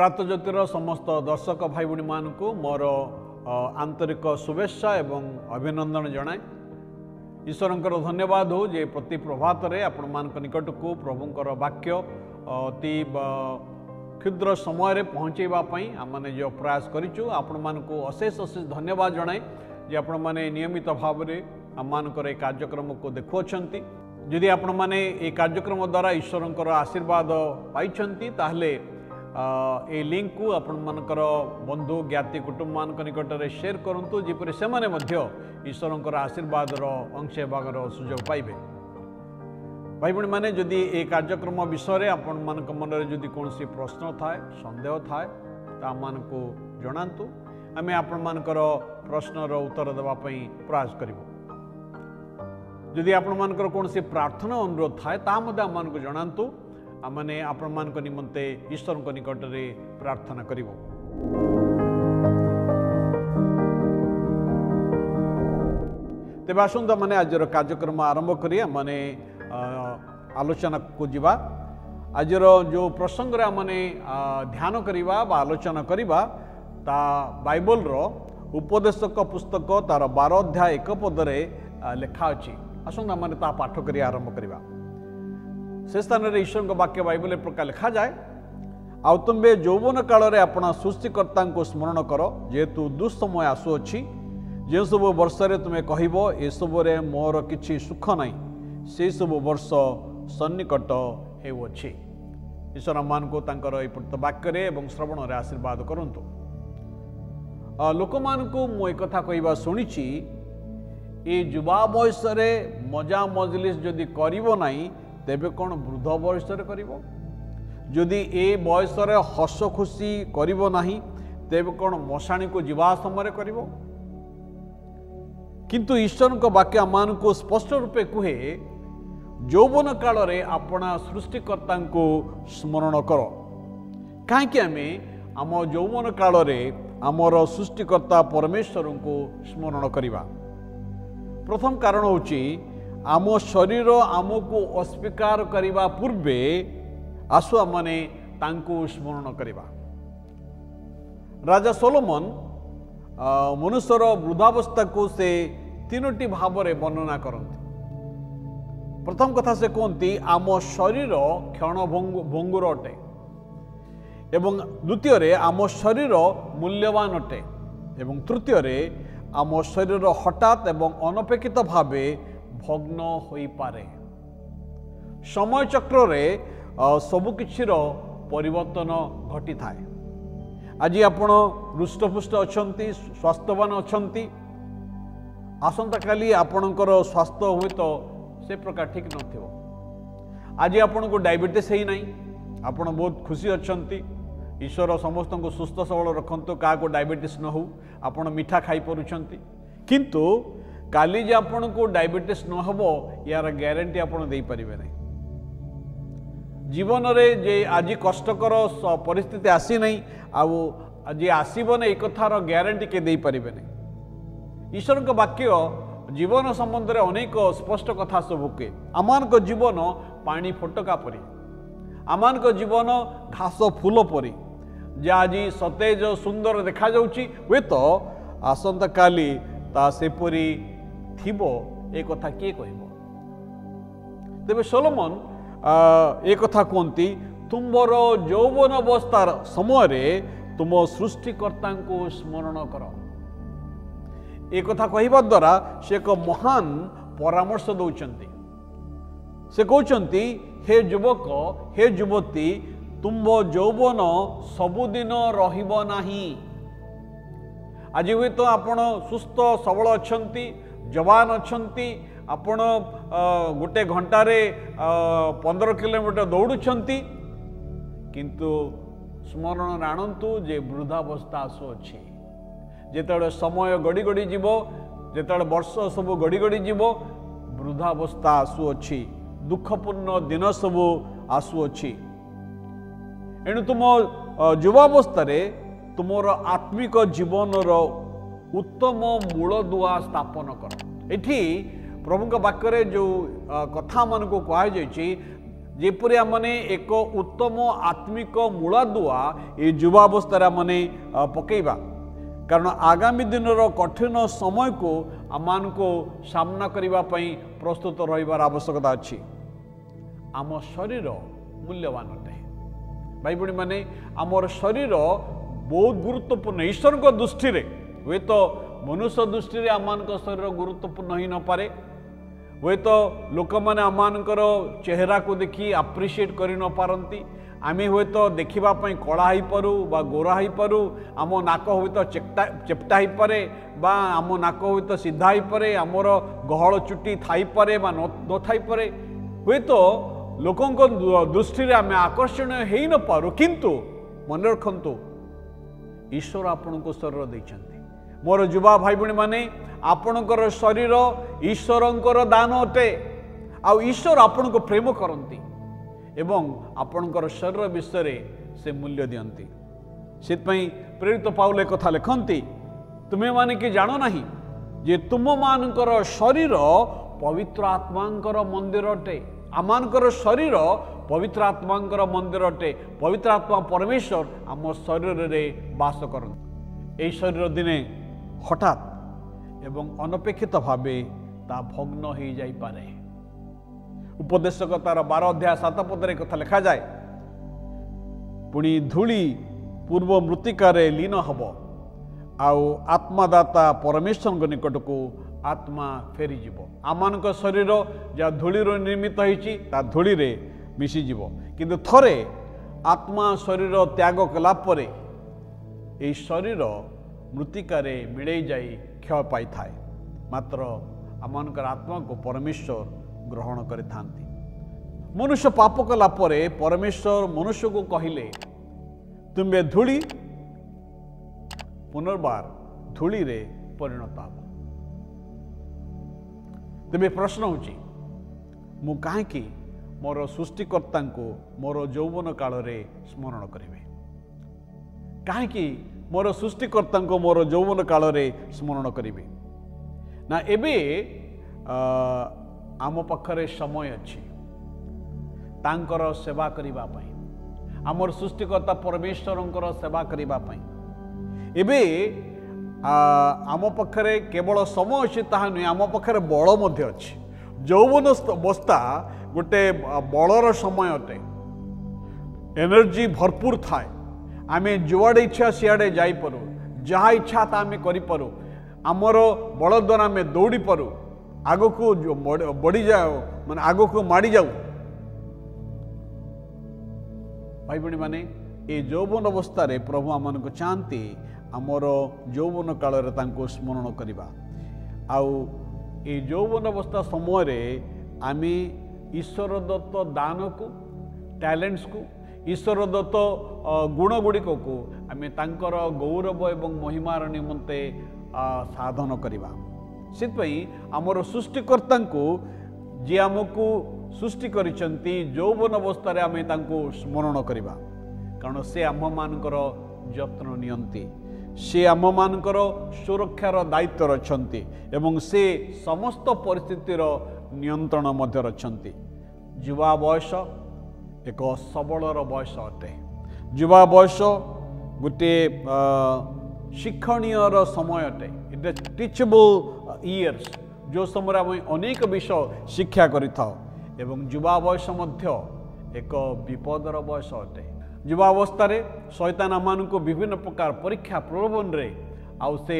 प्रातः ज्योतिर समस्त दर्शक भाई भूणी मानक मोर आंतरिक शुभेच्छा एवं अभिनंदन जनाए। ईश्वरंकर धन्यवाद हो जे प्रति प्रभात रे आपण मान निकट को प्रभुंकर वाक्य अति क्षुद्र समय रे पहुँचेबा पई आमने जो प्रयास करिछु आपण मान को अशेष अशेष धन्यवाद जनाए जे आपण माने नियमित भाव रे आम मानकर ए कार्यक्रम को देखुछंती। यदि आपण माने ए कार्यक्रम द्वारा ईश्वरंकर आशीर्वाद पाइछंती ताहले ए लिंक को आपण मानकर बंधु ज्ञाति कुटुंब मान निकट में शेयर करंतु जेपरि से माने मध्य ईश्वरंकर आशीर्वाद अंश भागर सुजोग पाइबे। भाई भणी माने जदि ए कार्यक्रम विषय आपण मान मन में जदि कौन प्रश्न थाए संदेह थाए ता मान को जनातु आमे आपण मानकर प्रश्नर उत्तर देवा पई प्रयास करिवो। जदि आपण मानकर कौन प्रार्थना अनुरोध थाए ता मध्य आम मानक जनातु आमने आपण मान निमंते ईश्वर निकट रे प्रार्थना करिवो। तेबे आसंता माने आजर कार्यक्रम आरंभ करिया माने आलोचना को जीवा। आजर जो प्रसंग रे माने ध्यान करिवा बा आलोचना करिवा ता बाइबल रो उपदेशक पुस्तक तार 12 अध्याय 1 पद रे लेखा अछि। आसंता माने ता पाठ करिया आरंभ करिवा। से स्थान में ईश्वर को वाक्य बाइबल प्रकार लिखा जाए आउ तुम्बे यौवन काल रे अपना सृष्टिकर्ता को स्मरण कर जेहेतु दुस्समय आसुअछि जे सब वर्ष रे तुम्हें कहबो ए सब रे मोर किछि सुख नाही से सब वर्ष सन्निकट हेउछि। ईश्वर मान को तांकर ए वाक्य रे एवं श्रवण रे आशीर्वाद करंतु। लोक मान को मो एक कथा कहबा सुनिछि ए युवा बयस रे मजा मजलिस जदि करिवो नाही तेबे कौन वृद्ध बयस करिवो। जदि ए बयस हस खुशी करिवो नाही तेबे कौन मशाणी को जीवा समय करिवो। किंतु ईश्वर को वाक्य मान को स्पष्ट रूपे कहे यौवन काल रे अपना सृष्टिकर्ता को स्मरण कर। कहीं आमे आम यौवन काल रे आमर सृष्टिकर्ता परमेश्वर को स्मरण करिवा। प्रथम कारण होची आम शरीर आमको अस्वीकार करने पूर्वे आसु आमने तांको स्मरण करवा। राजा सोलोमन मनुष्यर वृद्धावस्था को से तीनोटी भाव में वर्णना करते। प्रथम कथा से कहती आम शरीर क्षण भंगुर अटे एवं द्वितीय रे आम शरीर मूल्यवान अटे एवं तृतीय रे आम शरीर हठात एवं अनपेक्षित भावे भग्न होई पारे। समय चक्र रे सबुकिछिर परिवर्तन घटी थाए। आज आपण हृष्टपुष्ट अछंती स्वास्थ्यवान अछंती आसंता काली आपणकर स्वास्थ्य हुए तो से प्रकार ठीक नथिबो। आज आपण को डायबिटीज हेई नाही आपण बहुत खुशी अछंती। ईश्वर समस्त को सुस्थ सबल रखंतु का को डायबिटीज न हो आपण मीठा खाई परुछंती किंतु काली जे आपण को डायबिटीज न हो यार ग्यारंटी आपण दे परिबे नहीं। जीवन रे जे आज कष्टकर परिस्थिति आसी नहीं आउ आज आसीबो नै कथार ग्यारंटी के दे परिबे नहीं। ईश्वर को वाक्य जीवन संबंध रे अनेक स्पष्ट कथा सब के आमान को जीवन पानी फटका परी आमान को जीवन घास फूल परी जे आज सतेज सुंदर देखा जाउची वे तो आसंता काली ता सेपरी थिबो ए कथा किए कहबो। तेबे सोलोमन ए कथा कहती तुमर यौवन अवस्थार समय रे तुम सृष्टिकर्ता को स्मरण कर। ए कथा कहबा द्वारा से एक महान परामर्श दौचंती। से कहउचंती हे युवक हे युवती तुम यौवन सबुदिन रहिब नाही। आज हुए तो आपण सुस्थ सबल अछंती जवान अछंती आपण गोटे घंटारे 15 किलोमीटर दौड़ुछंती किंतु स्मरण आणंतु जे वृद्धावस्था आसुअछि। जेतबे समय गड़ी गड़ी जीवो जेतबे वर्ष सब गड़ी गड़ी जीवो वृद्धावस्था आसुअछि दुखपूर्ण दिन सब आसुअछि। एणु तुम युवावस्था तुमर आत्मिक जीवन उत्तम मूल दुआ स्थापन कर। एठी प्रभु वाक्य जो कथा मान को कहुई जेपरि आमने एक उत्तम आत्मिक मूलादुआ ये युवावस्था आमने पकेबा कारण आगामी दिन कठिन समय को आम को सामना करने प्रस्तुत रहिबार आवश्यकता अच्छी। आम शरीर मूल्यवान अटे भाई भणी माने आमर शरीर बहुत गुरुत्वपूर्ण ईश्वर को दृष्टि हुए तो मनुष्य दृष्टि आम शरीर गुरुत्वपूर्ण ही न पारे हुए तो लोक मैंने आमर चेहरा को देखी आप्रिशिएट कर न पारती आम हुए तो देखापी कला हो पारू बा गोरा हो पारू आम नाक हुए तो चेप्टा हो पारे बा आम नाक हुए तो सीधा हो पारे आमर गहल चुटी थाई पारे बा न थाई पारे हुए तो लोकों दृष्टि आम आकर्षणीय हो न पारू किंतु मन रखु ईश्वर आपण को शरीर देइछन्ति मोर युवा भाई भणी माने आपणकर शरीर ईश्वरंकर दान अटे आ ईश्वर आपण को प्रेम करती एवं आपणकर शरीर विषय से मूल्य दियंती से प्रेरित पाउल एक कथा लिखती तुम्हें माने कि जानो नहीं जे तुम मानकर शरीर पवित्र आत्मांकर मंदिर अटे आमानकर शरीर पवित्र आत्मांकर मंदिर अटे पवित्र आत्मा परमेश्वर आम शरीर रे वास करते यही शरीर दिने हठात एवं अनपेक्षित भावे ता भग्न हो जाई पारे। उपदेशक तार 12 अध्याय 7 पदरे कथा लिखा जाए पुणी धूली पूर्व मृत्तिकारे लीन हब आउ आत्मादाता परमेश्वर निकट को आत्मा फेरी जीव आमान शरीर जहाँ धूली निर्मित होती धूली रे मिशीज किंतु थरे आत्मा शरीर त्याग कला परे यही शरीर मृत्तिकारे मिलई जाई क्षय पाई थाए मात्र आमानकर आत्मा को परमेश्वर ग्रहण करि थांती। मनुष्य पाप कला परे परमेश्वर मनुष्य को कहिले तुम्बे धूली पुनर्बार धूली रे परिणत हब। तेबे प्रश्न होची मु काहेकि मोर सृष्टिकर्ता को मोर यौवन काल रे स्मरण करिवे काहेकि मोर सृष्टिकर्ता को मोर यौवन काल रे स्मरण करिवे ना एबे आम पाखरे समय अच्छी तांकर सेवा करिबा पई आमर सृष्टिकर्ता परमेश्वरंकर सेवा करिबा पई एबे आम पाखरे केवल समय अच्छी ताहा नुहे आम पाखरे बल मध्य अच्छी यौवन अवस्था गोटे बलर समय अटे एनर्जी भरपूर थाए आमे जुआड़े इच्छा सियाड़े जाई पारू जहाँ इच्छा ता आमे करि पारू आमर बल द्वारा आमे दौड़ी पारू आग को बढ़ी जाओ माने आग को माड़ी जाऊ भाई भणी माने ये यौवन अवस्था रे प्रभु आम को चाहती आमर यौवन काल रे तांको स्मरण करिबा आउ ये यौवन अवस्था समय रे आमे ईश्वर दत्त दान को टैलेंट्स को ईश्वर दत्त गुण गुड़िक को आमे तांकर गौरव एवं महिमार निमंते साधन करिबा सेतपई आमर सृष्टिकर्ता को जे आमको सृष्टि करिसंती यौवन अवस्था रे आमे तांको स्मरण करिबा कारण से आम मानकर यत्न नियंती से आम मानकर सुरक्षार दायित्व रखती एवं से समस्त परिस्थितिर नियंत्रण मध्य रखती। युवा बयस एक सबलर बयस अटे युवा बयस गोटे शिक्षणीयर समय अटे इट टीचेबल इयर्स जो समय आम अनेक विषय शिक्षा करिथाओ एवं युवा बयस मध्य एक विपदर बयस अटे युवावस्था शैतान आमान को विभिन्न प्रकार परीक्षा प्रलोभन रे आउ से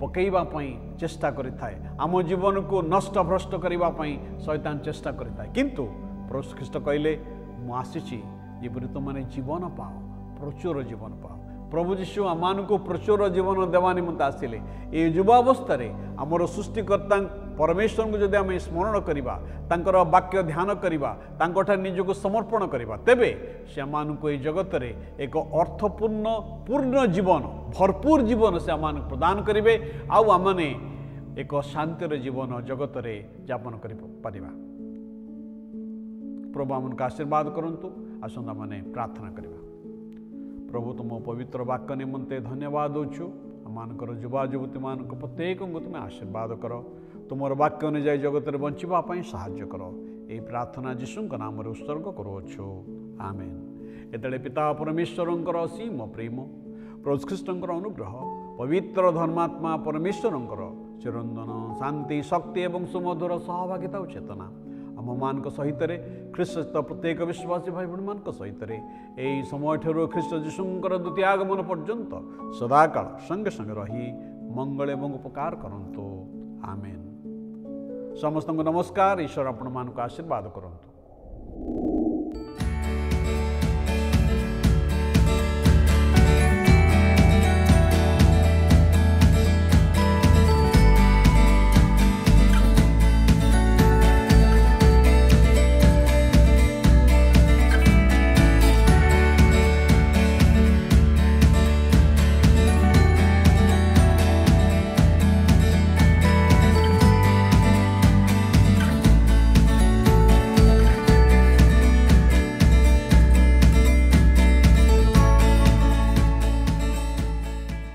पकईबा पई चेष्टा करिथाए आम जीवन को नष्ट भ्रष्ट करिबा पई शैतान चेष्टा करिथाए किंतु प्रभु ख्रीष्ट कहले मु आसीछि जेपरि तुमने जीवन पाओ प्रचुर जीवन पाओ प्रभु जीशु आमान को प्रचुर जीवन देवा निमंते आसिले ये युवावस्था आमर सृष्टिकर्ता परमेश्वर को जदि आम स्मरण करिबा तांकर वाक्य ध्यान करिबा तांकोठा निजको समर्पण करिबा तेबे से आमान को ये जगत रे एक अर्थपूर्ण पूर्ण जीवन भरपूर जीवन से आमान प्रदान करिवे आउ आमाने एक शांतिर जीवन जगत रे यापन करि परिबा। प्रभु आमन का आशीर्वाद करंतु आसंता माने प्रार्थना करिबा। प्रभु तुम पवित्र वाक्य निमंते धन्यवाद दौचु आमर युवा युवती मान प्रत्येक को तुम आशीर्वाद कर तुम वाक्य अनुजाई जगत में बंचापी साहाय्य कर ଏହି ପ୍ରାର୍ଥନା ଯୀଶୁଙ୍କ ନାମରେ ଉତ୍ସର୍ଗ କରୁଅଛୁ, ଆମେନ୍। ଏତେବେଳେ ପିତା ପରମେଶ୍ୱରଙ୍କର ଅସୀମ ପ୍ରେମ, ପ୍ରଭୁ ଖ୍ରୀଷ୍ଟଙ୍କର ଅନୁଗ୍ରହ, ପବିତ୍ର ଧର୍ମାତ୍ମା ପରମେଶ୍ୱରଙ୍କର ଚିରନ୍ଦନ ଶାନ୍ତି, ଶକ୍ତି ଏବଂ ସୁମଧୁର ସହଭାଗିତା ଓ ଚେତନା ଆମମାନଙ୍କ ସହିତରେ, ଖ୍ରୀଷ୍ଟ ପ୍ରତ୍ୟେକ ବିଶ୍ୱାସୀ ଭାଇ ଭଉଣୀମାନଙ୍କ ସହିତରେ ଏହି ସମୟଠାରୁ ଖ୍ରୀଷ୍ଟ ଯୀଶୁଙ୍କର ଦ୍ୱିତୀୟ ଆଗମନ ପର୍ଯ୍ୟନ୍ତ ସଦାକାଳ ସଙ୍ଗେ ସଙ୍ଗେ ରହି ମଙ୍ଗଳ ଏବଂ ଉପକାର କରନ୍ତୁ, ଆମେନ୍। ସମସ୍ତଙ୍କୁ ନମସ୍କାର। ଈଶ୍ୱର ଆପଣମାନଙ୍କୁ ଆଶୀର୍ବାଦ କରନ୍ତୁ।